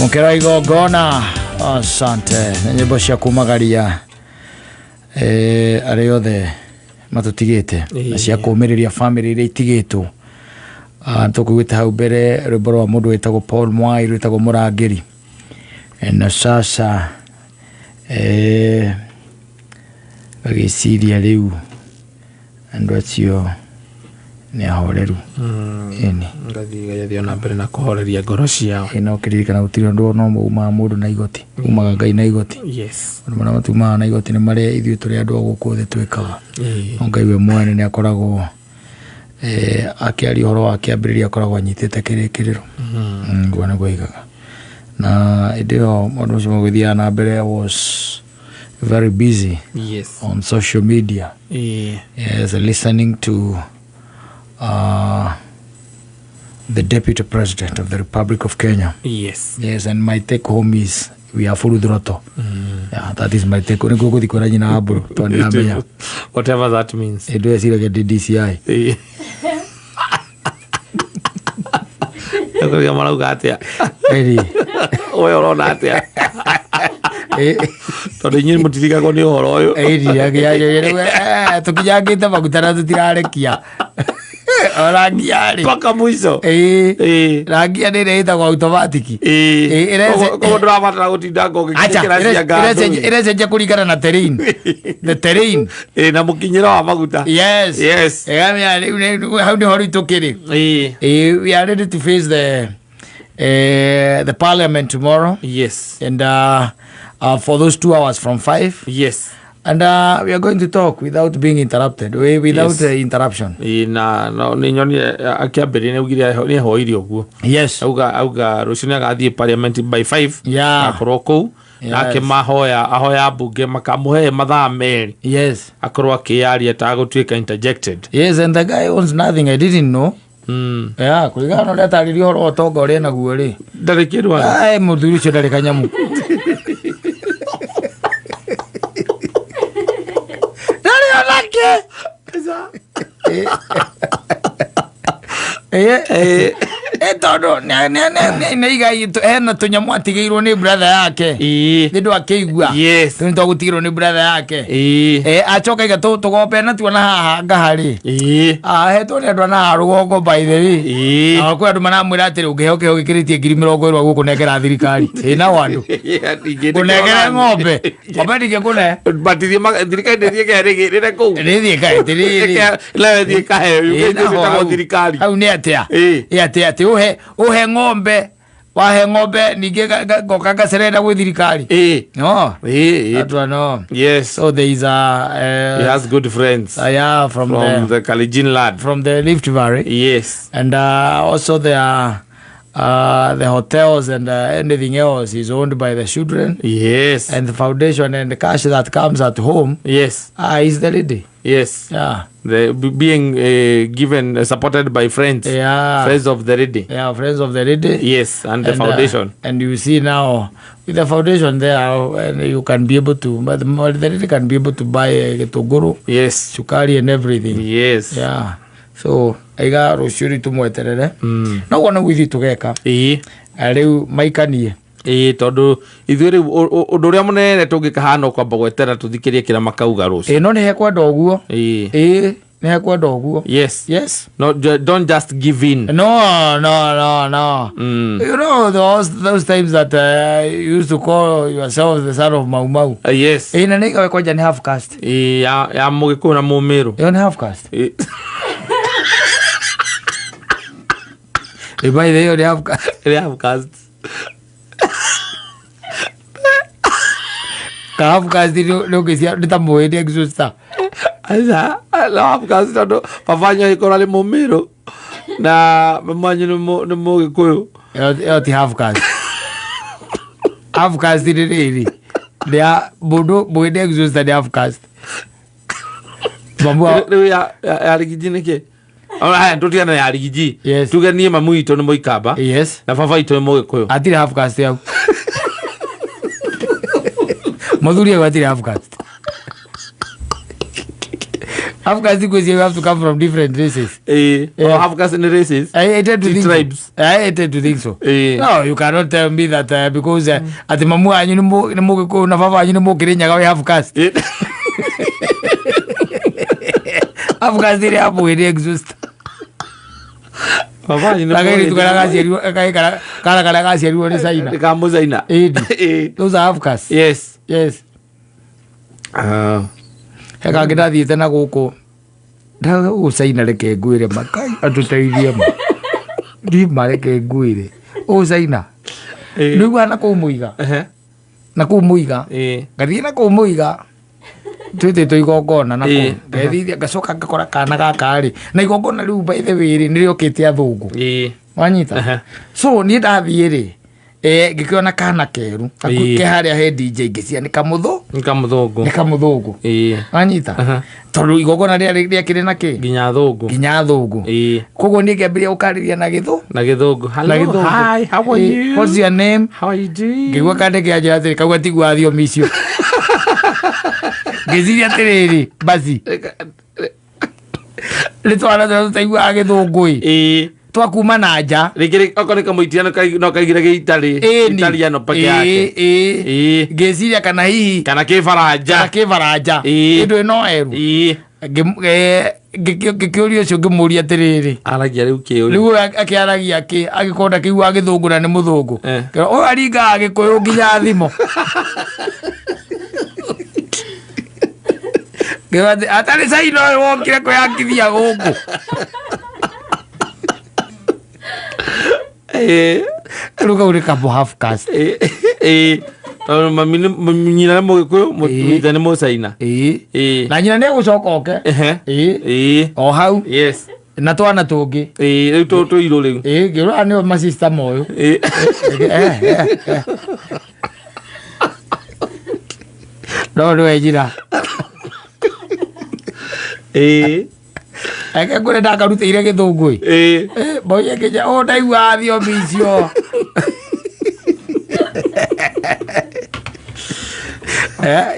Mukera igogona. Asante. Nyimbo cia kumagaria ari othe matutigite na cia kumiriria family ire itigitwo. Tukugwita hau mbere rwimbo rwa mundu wetagwo Paul Mwai rwetagwo Murangiri. Na sasa agiciria riu andu acio ni ahoreru eni ngathia na mbere na kuhoreria ngoro ciao ino kiririkana gutiro ndo no uma mundu na igoti umaga Ngai na igoti. Yes, mana matuma na igoti ni mari ithuĩ turi andu guku thi twikaga. Ngai we mwene ni akoragwo akiari horo wake ambiriria akoragwo anyitite kirikiriro ngwana goigaga na idio mundu ucio gwithia na mbere was very busy. Yes, on social media. Yes, listening to the Deputy President of the Republic of Kenya. Yes. Yes, and my take home is we are full throttle. Yeah, that is my take. Oni gogo dikora nyina aburu to ndamenya. Whatever that means. Edo yasira ke DCI. Eko ya marauga atia. Eri. Oyo rona atia. Tondu nyinyi mutirika ko ni horo oyo. Eri ya tukijagite bagutara tutirarekia. Rangiari paka mwiso rangiari reita kwa automatic ko drama gutinda ngogikira cianga irese je kuringana na terrain the terrain na mukinyira wa maguta. Yes how do you tukiri we are ready to face the parliament tomorrow. Yes, and for those 2 hours from 5. Yes, and we are going to talk without being interrupted, without interruption. No ni nyoni akiambere ne ugire ni hoirio guo. Yes, auga rucina gathie parliament by 5. Yeah, akorwo ku nake ahoya bunge makamuhe mathaa meri. Yes, akorwo akiaria ta gutwika interjected. Yes, and the guy owns nothing. I didn't know. Yeah, kuligana na taririo horo otonga uri na guo ri ndari kindu ai muthuri cio ndari kanyamu tondo neigai hena tunyamu atigirwo ni brother yake nindu akigua tundu gutigirwo ni brother yake acoka iga tugope na tuona haha ngahari hetwo ni andu ana rugongo by the way akwa andu manamwira atiri ungihoke ugikiritie 20,000 guku negera thirikari na wandu kunegera ng'ombe ndike kune batithie thirikari ndithie kerigirire ku ndithie kaitiri le thie kahe yukitita thirikari au ni atia ati uhe ng'ombe wahe ng'ombe ninge goka gacerera gwi thirikari no no. Yes, so there is he has good friends from the Kalenjin lad from the Rift Valley. Yes, and also there are the hotels and anything else is owned by the children. Yes, and the foundation and the cash that comes at home. Yes, is the lady. Yes, yeah, the being given supported by friends. Yeah, friends of the lady. Yeah, friends of the lady. Yes, and the foundation. And you see now with the foundation there, and you can be able to, but the lady can be able to buy togoro. Yes, sukari and everything. Yes, yeah. So aiga rucuri tumweterere no wona gwithi tugeka riu maikanie tondu ithuĩ undu uria munene tungikahana kwamba gwetera tuthikirie kira makauga ruci no ni hekwenda uguo ni hekwenda uguo. Yes, no, don't just give in. No you know those times that you used to call yourself the son of Mau Mau. Yes, na niga kwanja ni half caste ya Mugiku na Mumiru ni half caste by the way they have caste half caste no kisia nita moede exusta asa half caste ndo pafanya ikora le Mumiru na mamanyu ni Mugikuyu ti half caste half caste ni dia bodo moede exusta ni half caste mambo ya rigijini ke aya ntutia na ya rigiji. Yes, tugenie mamu ito ni Muikamba. Yes, na baba ito ni Mugikuyu atire half caste yao muthuri atire half caste Africa you have to come from different races. Africa in races. I tend to think tribes. I tend to think so. No, you cannot tell me that because at the mamu anyu ni mo ko na baba anyu ni mo Kenya we have caste. Africa zile hapo ile exist. Baba anyu ni tukala kazi kala kazi ni Zaina. Kamo Zaina. Those are Africans. Yes. Heka ngida thiete na guku ndaga Zaina reke ngwire makai atuteithie ma ndi mareke ngwire Zaina niwa na ku muiga na ku muiga ngathie na ku muiga twite tuigongona na ku ngethithia ngacoka ngakora kana gaka ri na igongona riu by the way ri niriokite athungu wanyita so ni ndathie ri ngikiona kana keru akuke haria he DJ ngisia ni kamuthungu wanyita tondu igongona ria kiri na ki ginya thungu koguo ni ngiambiria ukariria na githungu hi how are you, what's your name, how are you doing, ngigwa kande kia njira atiri kauga tigwa thio micio ngiziria atiriri basi ritwana tutaigua githungu twakuma na nja rikiri okoreka muitiano no kaigira gitari italiano peke yake ngeciria kana hihi kana kifaranja indu ino eru ngikiuria ucio ngimuria atiriri aragia riu kiuri riu akiaragia ki agikonda kiigua githungu na ni muthungu o aringa agikuyu nginya thimo atari Zaina wokire kuyakithia guku ruga uri kabo half caste nyina mo Gikuyu mutita ni mo Zaina na nyina ne gucoka oke o hau na twana tungi riu tu iro riu ngirwa ni ma sister moyo no ejira eke kure ndakarutire githungu boye keja o ndaigua thio micio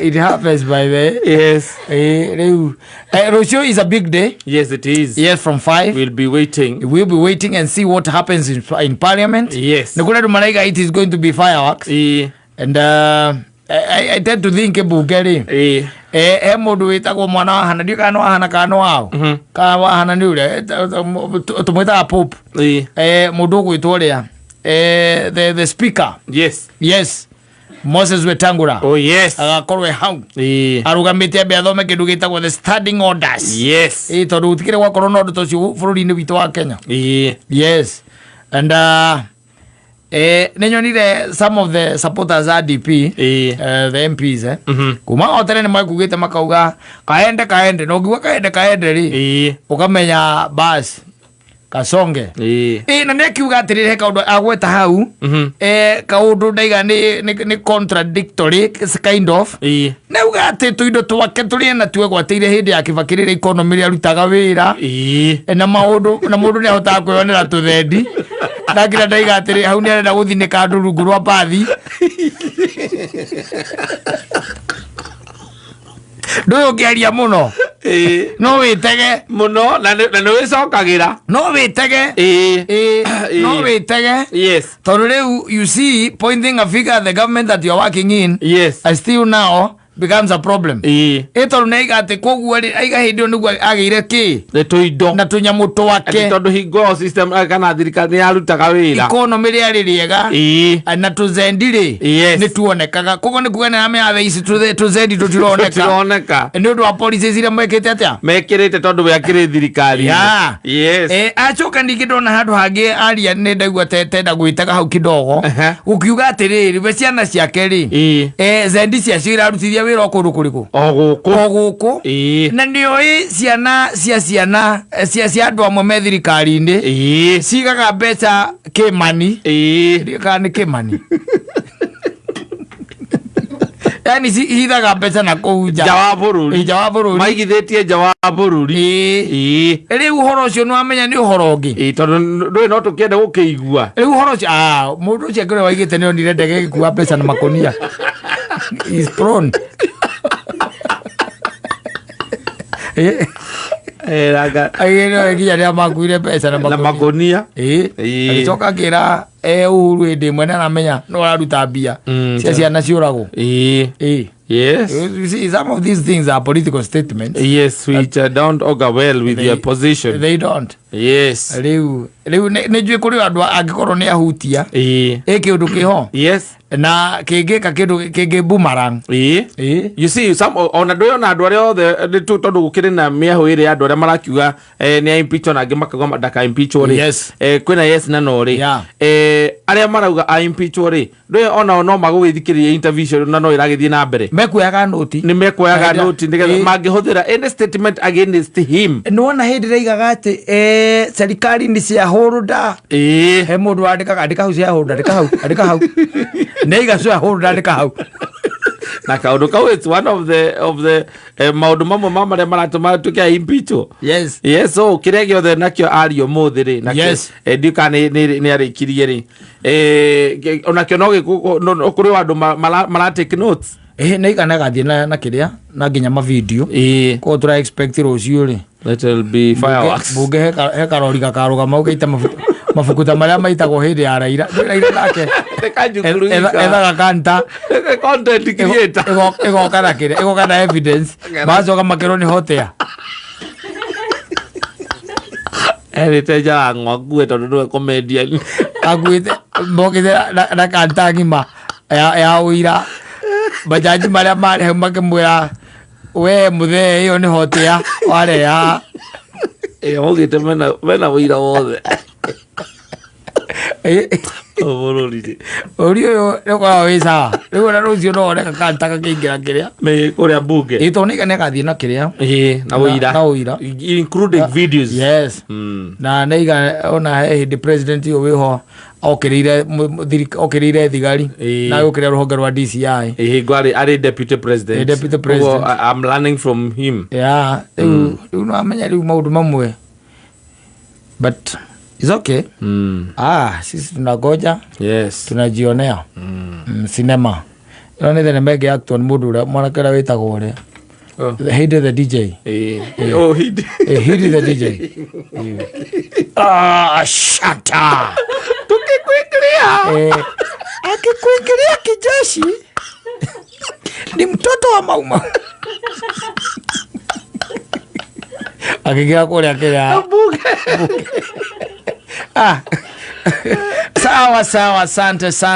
it happens by the Rocio is a big day. Yes, it is. Yes, from 5 we'll be waiting and see what happens in parliament. Yes, it is going to be fireworks. And I tend to think bungeri mundu witagwo mwana wa hana ndio kana hana kana wao kana wa hana ni ule tumwita pope mundu gwitwo ria the speaker. Yes Moses Wetangula. Agakorwe hau arugamite ambe athome kindu gitagwo the standing orders. Tondu utikire gwa korona ndu tocio bururi-ini witu wa Kenya. And ninyonire some of the supporters RDP the MPs kuma otere ni makugite makauga kaende no ngigwa kaende ri ukamenya bas kasonge na nekiuga atirire kaundu agweta hau kaundu ndaiga ni contradictory kind of neuga ati tuindo twake turi na tuwe gwateire hindi ya kibakirire economy ri arutaga wira na mundu ni ahotaga kwiyonera tuthendi ndagira ndaiga atiri hau ni arenda guthinika andu rungu rwa bathi nduyo ngiaria muno no witege muno na no wicokagira no witege no witege tondu riu you see pointing a finger at the government that you are working in still now becomes a problem. Ito naiga ate koguo ri aiga hindio niguo ageire ki tuindo na tunyamu twake tondu hingo system kana thirikari yarutaga wira economy ri ari riega na tuzendire ni tuonekaga koguo ni kuga na me ave isi tuzendi tutironeka ni undu wa policies ira mekete atia mekirite tondu we akiri thirikari acoka ningi ndona handu hangi aria ni ndaigua tenda gwitaga hau kidogo ukiuga atiriri we ciana ciake ri zendi cia cira rutithia wira okundu kuriku oguku na ndio ciana cia andu amwe me thirikari-ini cigaga mbeca kimani kana ni kimani yani hithaga mbeca na kuu nja wa bururi maigithitie nja wa bururi riu uhoro ucio ni wamenya ni uhoro ungi tondu ndui no tukienda gukiigua riu uhoro ucio mundu ucio ngire waigite ni onire ndege gikua mbeca na makonia is prone Ageno nginya makuire pesa na makonia. Alichoka kira Uhuru ende mwena na menya no aruta mbia. Cia na ciurago. Yes. You see, some of these things are political statements. Yes, which don't augur well with your position. They don't. Yes. Riu ne jwe kuri andu agikorwo ni ahutia. Kindu kiho. Yes. Na kingika kindu boomerang. You see, some on adoyo na andu aria othe tondu gukiri na miaho iri andu aria marakiuga ni impeach na ngimakagwa madaka impeach ri. Yes. Kwina yes na no ri. Aria marauga impeach ri. Ndoyo ona no magugithikiria interview na no iragithie na mbere. Mekuoyaga noti. Ni mekuoyaga noti ndigetha mangihuthira any statement against him. Nona hindi reigaga ati serikali ni cia hurunda. He mundu andika hau cia hurunda andika hau. Neiga cia hurunda andika hau. Na kaundu kau it's one of the maundu mamwe maria maratuma tukia impeach. Yes. Yes, so kiria giothe nakio ario muthi ri nakio. Yes. Ndika ni arikirie ri. Onakio no kuri andu mara take notes. Neiga nagathie na kiria na nginya ma video. Ko tura expect rucio ri. That will be fireworks. Bunge he karori gakaruga mau gaita mafukuta maria maitagwo hindi ya Raila nake ethaga kanta content creator igoka na kiria igoka na evidence macoka makero ni hotea eriteja ng'oku tondu ndu comedian akuite mbokite na kanta ngima ya uira bajaji maria mari makimwira we muthe iyo ni hotea wale ya ogite mena uira wothe Oborori. Orio yoko wisa. Riu na rucio no oneka kanta kakingira kiria. Me kuria bunge. Itonika ne kathie na kiria. Na uira. Na uira. Including videos. Yes. Na neiga ona the president yo wiho okirire thigari na ukire ruhonge rwa DCI. Gwari ari deputy president. Deputy president. I'm learning from him. Yeah. Riu no amenya riu maundu mamwe. But it's okay. Sisi tunagoja. Yes. Tunajionea. Cinema. None the mega actor mudu ura mwanakera wetagwo ure. He did the DJ. He did. He did the DJ. Shut up. Tukikuingilia. Akikuingilia kijeshi. Ni mtoto wa Mauma. Akigia kule akira. Sawa, asante sana.